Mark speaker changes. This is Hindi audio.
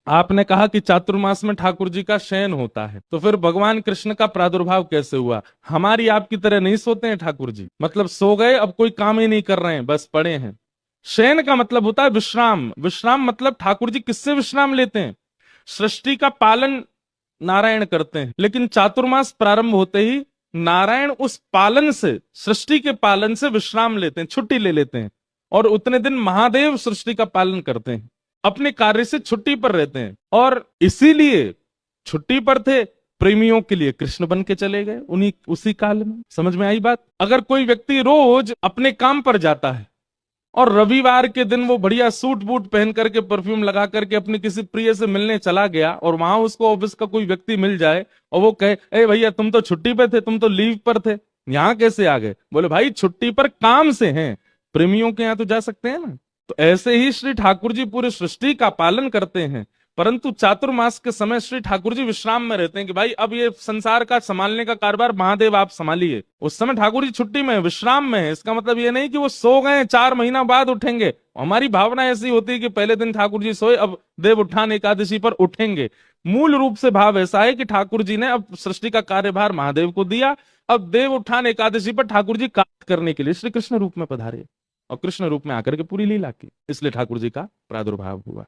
Speaker 1: आपने कहा कि चातुर्मास में ठाकुर जी का शयन होता है, तो फिर भगवान कृष्ण का प्रादुर्भाव कैसे हुआ? हमारी आपकी तरह नहीं सोते हैं ठाकुर जी, मतलब सो गए, अब कोई काम ही नहीं कर रहे हैं, बस पड़े हैं। शयन का मतलब होता है विश्राम। विश्राम मतलब ठाकुर जी किससे विश्राम लेते हैं? सृष्टि का पालन नारायण करते हैं, लेकिन चातुर्मास प्रारंभ होते ही नारायण उस पालन से, सृष्टि के पालन से विश्राम लेते हैं, छुट्टी ले लेते हैं। और उतने दिन महादेव सृष्टि का पालन करते हैं, अपने कार्य से छुट्टी पर रहते हैं। और इसीलिए छुट्टी पर थे, प्रेमियों के लिए कृष्ण बन के चले गए उन्हीं उसी काल में। समझ में आई बात? अगर कोई व्यक्ति रोज अपने काम पर जाता है और रविवार के दिन वो बढ़िया सूट बूट पहन करके, परफ्यूम लगा करके अपनी किसी प्रिय से मिलने चला गया, और वहां उसको ऑफिस का कोई व्यक्ति मिल जाए और वो कहे, ए भैया तुम तो छुट्टी पे थे, तुम तो लीव पर थे, यहाँ कैसे आ गए? बोले भाई छुट्टी पर काम से हैं, प्रेमियों के यहाँ तो जा सकते हैं ना। तो ऐसे ही श्री ठाकुर जी पूरी सृष्टि का पालन करते हैं, परंतु चातुर्मास के समय श्री ठाकुर जी विश्राम में रहते हैं कि भाई अब ये संसार का संभालने का कारभार महादेव आप संभालिए। उस समय ठाकुर जी छुट्टी में, विश्राम में है। इसका मतलब ये नहीं कि वो सो गए, 4 महीना बाद उठेंगे। हमारी भावना ऐसी होती है कि पहले दिन ठाकुर जी सोए, अब देव उत्थान एकादशी पर उठेंगे। मूल रूप से भाव ऐसा है कि ठाकुर जी ने अब सृष्टि का कार्यभार महादेव को दिया, अब देव उत्थान एकादशी पर ठाकुर जी कार्य करने के लिए श्री कृष्ण रूप में पधारे और कृष्ण रूप में आकर के पूरी लीला की, इसलिए ठाकुर जी का प्रादुर्भाव हुआ।